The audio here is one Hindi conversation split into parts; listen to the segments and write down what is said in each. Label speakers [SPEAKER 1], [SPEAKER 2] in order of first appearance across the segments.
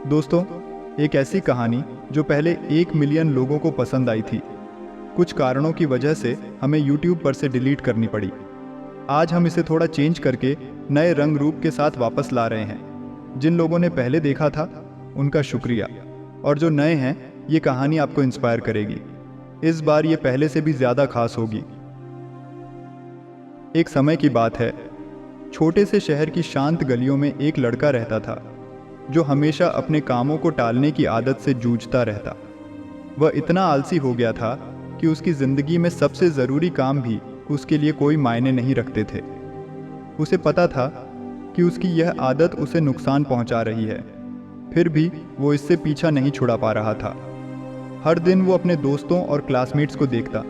[SPEAKER 1] दोस्तों, एक ऐसी कहानी जो पहले 1 मिलियन लोगों को पसंद आई थी, कुछ कारणों की वजह से हमें YouTube पर से डिलीट करनी पड़ी। आज हम इसे थोड़ा चेंज करके नए रंग रूप के साथ वापस ला रहे हैं। जिन लोगों ने पहले देखा था उनका शुक्रिया, और जो नए हैं ये कहानी आपको इंस्पायर करेगी। इस बार ये पहले से भी ज़्यादा खास होगी। एक समय की बात है, छोटे से शहर की शांत गलियों में एक लड़का रहता था जो हमेशा अपने कामों को टालने की आदत से जूझता रहता। वह इतना आलसी हो गया था कि उसकी ज़िंदगी में सबसे ज़रूरी काम भी उसके लिए कोई मायने नहीं रखते थे। उसे पता था कि उसकी यह आदत उसे नुकसान पहुंचा रही है, फिर भी वो इससे पीछा नहीं छुड़ा पा रहा था। हर दिन वो अपने दोस्तों और क्लासमेट्स को देखता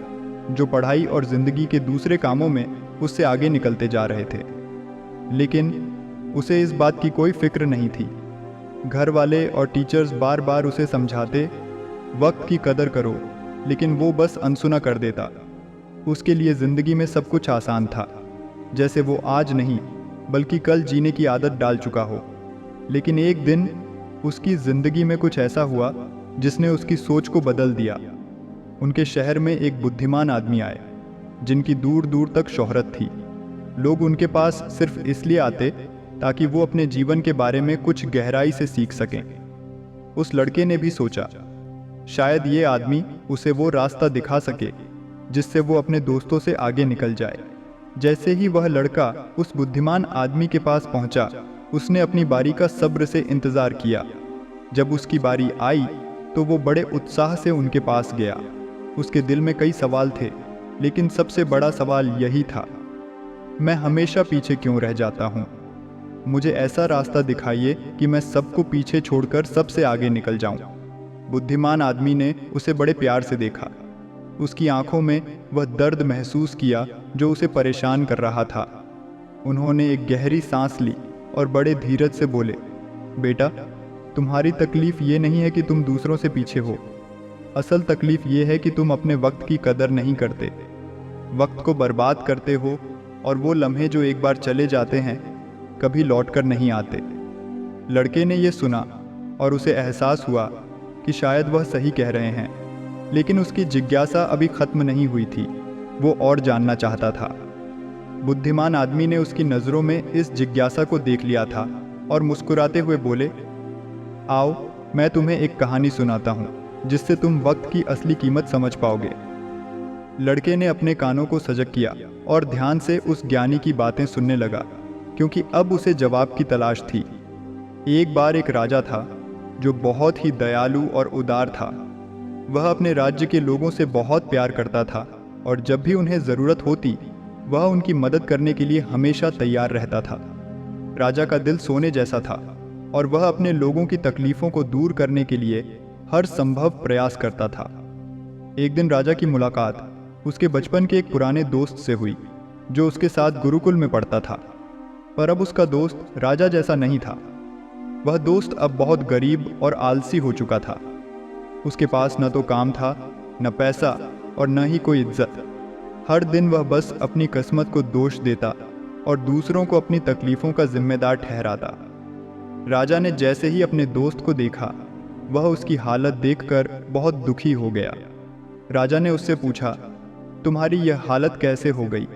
[SPEAKER 1] जो पढ़ाई और ज़िंदगी के दूसरे कामों में उससे आगे निकलते जा रहे थे, लेकिन उसे इस बात की कोई फिक्र नहीं थी। घर वाले और टीचर्स बार बार उसे समझाते, वक्त की कदर करो, लेकिन वो बस अनसुना कर देता। उसके लिए ज़िंदगी में सब कुछ आसान था, जैसे वो आज नहीं बल्कि कल जीने की आदत डाल चुका हो। लेकिन एक दिन उसकी ज़िंदगी में कुछ ऐसा हुआ जिसने उसकी सोच को बदल दिया। उनके शहर में एक बुद्धिमान आदमी आए जिनकी दूर दूर तक शोहरत थी। लोग उनके पास सिर्फ इसलिए आते ताकि वो अपने जीवन के बारे में कुछ गहराई से सीख सकें। उस लड़के ने भी सोचा, शायद ये आदमी उसे वो रास्ता दिखा सके जिससे वो अपने दोस्तों से आगे निकल जाए। जैसे ही वह लड़का उस बुद्धिमान आदमी के पास पहुंचा, उसने अपनी बारी का सब्र से इंतज़ार किया। जब उसकी बारी आई तो वो बड़े उत्साह से उनके पास गया। उसके दिल में कई सवाल थे, लेकिन सबसे बड़ा सवाल यही था, मैं हमेशा पीछे क्यों रह जाता हूँ? मुझे ऐसा रास्ता दिखाइए कि मैं सबको पीछे छोड़कर सबसे आगे निकल जाऊं। बुद्धिमान आदमी ने उसे बड़े प्यार से देखा। उसकी आंखों में वह दर्द महसूस किया जो उसे परेशान कर रहा था। उन्होंने एक गहरी सांस ली और बड़े धीरज से बोले, बेटा, तुम्हारी तकलीफ ये नहीं है कि तुम दूसरों से पीछे हो। असल तकलीफ ये है कि तुम अपने वक्त की कदर नहीं करते, वक्त को बर्बाद करते हो, और वो लम्हे जो एक बार चले जाते हैं कभी लौटकर नहीं आते। लड़के ने यह सुना और उसे एहसास हुआ कि शायद वह सही कह रहे हैं, लेकिन उसकी जिज्ञासा अभी खत्म नहीं हुई थी। वो और जानना चाहता था। बुद्धिमान आदमी ने उसकी नज़रों में इस जिज्ञासा को देख लिया था और मुस्कुराते हुए बोले, आओ, मैं तुम्हें एक कहानी सुनाता हूँ जिससे तुम वक्त की असली कीमत समझ पाओगे। लड़के ने अपने कानों को सजग किया और ध्यान से उस ज्ञानी की बातें सुनने लगा, क्योंकि अब उसे जवाब की तलाश थी। एक बार एक राजा था जो बहुत ही दयालु और उदार था। वह अपने राज्य के लोगों से बहुत प्यार करता था और जब भी उन्हें ज़रूरत होती वह उनकी मदद करने के लिए हमेशा तैयार रहता था। राजा का दिल सोने जैसा था और वह अपने लोगों की तकलीफ़ों को दूर करने के लिए हर संभव प्रयास करता था। एक दिन राजा की मुलाकात उसके बचपन के एक पुराने दोस्त से हुई जो उसके साथ गुरुकुल में पढ़ता था। पर अब उसका दोस्त राजा जैसा नहीं था। वह दोस्त अब बहुत गरीब और आलसी हो चुका था। उसके पास न तो काम था, न पैसा और न ही कोई इज्जत। हर दिन वह बस अपनी किस्मत को दोष देता और दूसरों को अपनी तकलीफ़ों का जिम्मेदार ठहराता। राजा ने जैसे ही अपने दोस्त को देखा, वह उसकी हालत देखकर बहुत दुखी हो गया। राजा ने उससे पूछा, तुम्हारी यह हालत कैसे हो गई?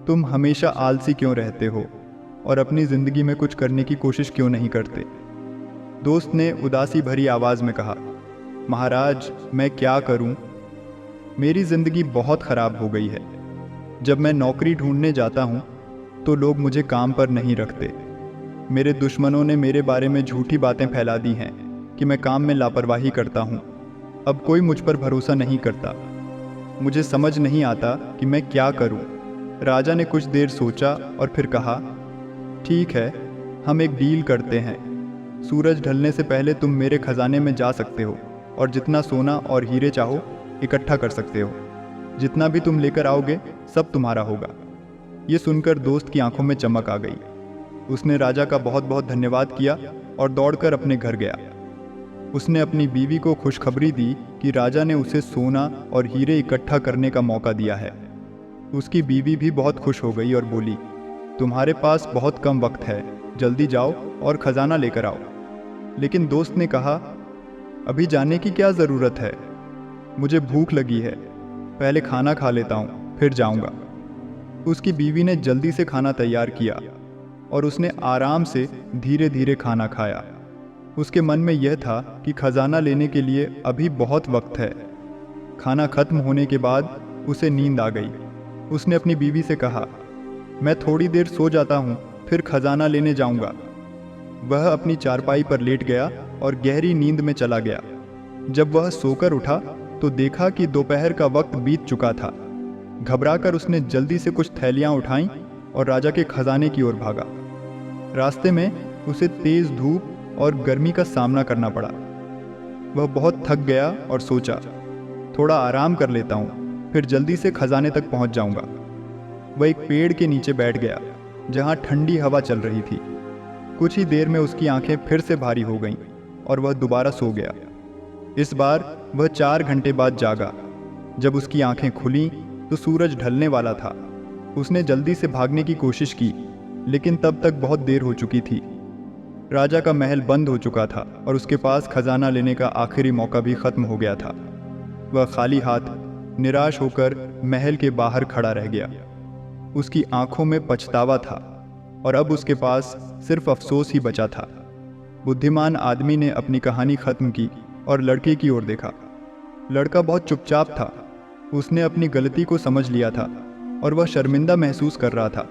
[SPEAKER 1] तुम हमेशा आलसी क्यों रहते हो और अपनी ज़िंदगी में कुछ करने की कोशिश क्यों नहीं करते? दोस्त ने उदासी भरी आवाज़ में कहा, महाराज, मैं क्या करूं? मेरी ज़िंदगी बहुत ख़राब हो गई है। जब मैं नौकरी ढूंढने जाता हूं तो लोग मुझे काम पर नहीं रखते। मेरे दुश्मनों ने मेरे बारे में झूठी बातें फैला दी हैं कि मैं काम में लापरवाही करता हूं। अब कोई मुझ पर भरोसा नहीं करता। मुझे समझ नहीं आता कि मैं क्या करूं। राजा ने कुछ देर सोचा और फिर कहा, ठीक है, हम एक डील करते हैं। सूरज ढलने से पहले तुम मेरे खजाने में जा सकते हो और जितना सोना और हीरे चाहो इकट्ठा कर सकते हो। जितना भी तुम लेकर आओगे सब तुम्हारा होगा। ये सुनकर दोस्त की आंखों में चमक आ गई। उसने राजा का बहुत बहुत धन्यवाद किया और दौड़कर अपने घर गया। उसने अपनी बीवी को खुशखबरी दी कि राजा ने उसे सोना और हीरे इकट्ठा करने का मौका दिया है। उसकी बीवी भी बहुत खुश हो गई और बोली, तुम्हारे पास बहुत कम वक्त है, जल्दी जाओ और खजाना लेकर आओ। लेकिन दोस्त ने कहा, अभी जाने की क्या ज़रूरत है, मुझे भूख लगी है, पहले खाना खा लेता हूँ, फिर जाऊँगा। उसकी बीवी ने जल्दी से खाना तैयार किया और उसने आराम से धीरे धीरे खाना खाया। उसके मन में यह था कि खजाना लेने के लिए अभी बहुत वक्त है। खाना खत्म होने के बाद उसे नींद आ गई। उसने अपनी बीवी से कहा, मैं थोड़ी देर सो जाता हूँ, फिर खजाना लेने जाऊँगा। वह अपनी चारपाई पर लेट गया और गहरी नींद में चला गया। जब वह सोकर उठा तो देखा कि दोपहर का वक्त बीत चुका था। घबराकर उसने जल्दी से कुछ थैलियाँ उठाईं और राजा के खजाने की ओर भागा। रास्ते में उसे तेज धूप और गर्मी का सामना करना पड़ा। वह बहुत थक गया और सोचा, थोड़ा आराम कर लेता हूँ, फिर जल्दी से खजाने तक पहुँच जाऊँगा। वह एक पेड़ के नीचे बैठ गया जहाँ ठंडी हवा चल रही थी। कुछ ही देर में उसकी आंखें फिर से भारी हो गईं और वह दोबारा सो गया। इस बार वह 4 घंटे बाद जागा। जब उसकी आंखें खुलीं तो सूरज ढलने वाला था। उसने जल्दी से भागने की कोशिश की, लेकिन तब तक बहुत देर हो चुकी थी। राजा का महल बंद हो चुका था और उसके पास खजाना लेने का आखिरी मौका भी खत्म हो गया था। वह खाली हाथ निराश होकर महल के बाहर खड़ा रह गया। उसकी आंखों में पछतावा था और अब उसके पास सिर्फ अफसोस ही बचा था। बुद्धिमान आदमी ने अपनी कहानी खत्म की और लड़के की ओर देखा। लड़का बहुत चुपचाप था। उसने अपनी गलती को समझ लिया था और वह शर्मिंदा महसूस कर रहा था।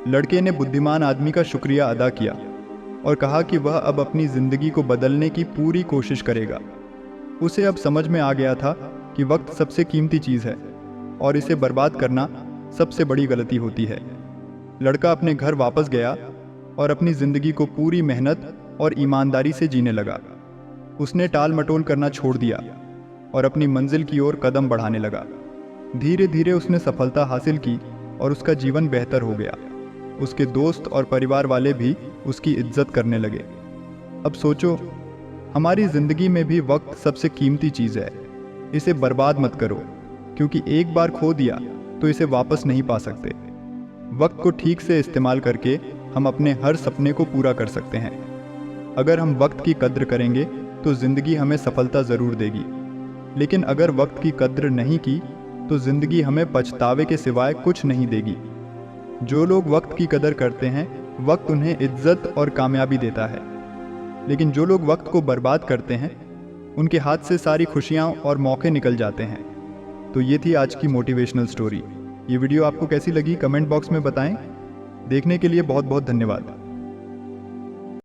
[SPEAKER 1] लड़के ने बुद्धिमान आदमी का शुक्रिया अदा किया और कहा कि वह अब अपनी ज़िंदगी को बदलने की पूरी कोशिश करेगा। उसे अब समझ में आ गया था कि वक्त सबसे कीमती चीज़ है और इसे बर्बाद करना सबसे बड़ी गलती होती है। लड़का अपने घर वापस गया और अपनी ज़िंदगी को पूरी मेहनत और ईमानदारी से जीने लगा। उसने टाल मटोल करना छोड़ दिया और अपनी मंजिल की ओर कदम बढ़ाने लगा। धीरे धीरे उसने सफलता हासिल की और उसका जीवन बेहतर हो गया। उसके दोस्त और परिवार वाले भी उसकी इज्जत करने लगे। अब सोचो, हमारी ज़िंदगी में भी वक्त सबसे कीमती चीज़ है। इसे बर्बाद मत करो, क्योंकि एक बार खो दिया तो इसे वापस नहीं पा सकते। वक्त को ठीक से इस्तेमाल करके हम अपने हर सपने को पूरा कर सकते हैं। अगर हम वक्त की कद्र करेंगे तो ज़िंदगी हमें सफलता ज़रूर देगी, लेकिन अगर वक्त की कद्र नहीं की तो ज़िंदगी हमें पछतावे के सिवाय कुछ नहीं देगी। जो लोग वक्त की कदर करते हैं, वक्त उन्हें इज्जत और कामयाबी देता है, लेकिन जो लोग वक्त को बर्बाद करते हैं, उनके हाथ से सारी खुशियाँ और मौके निकल जाते हैं। तो ये थी आज की मोटिवेशनल स्टोरी। ये वीडियो आपको कैसी लगी कमेंट बॉक्स में बताएं। देखने के लिए बहुत बहुत धन्यवाद।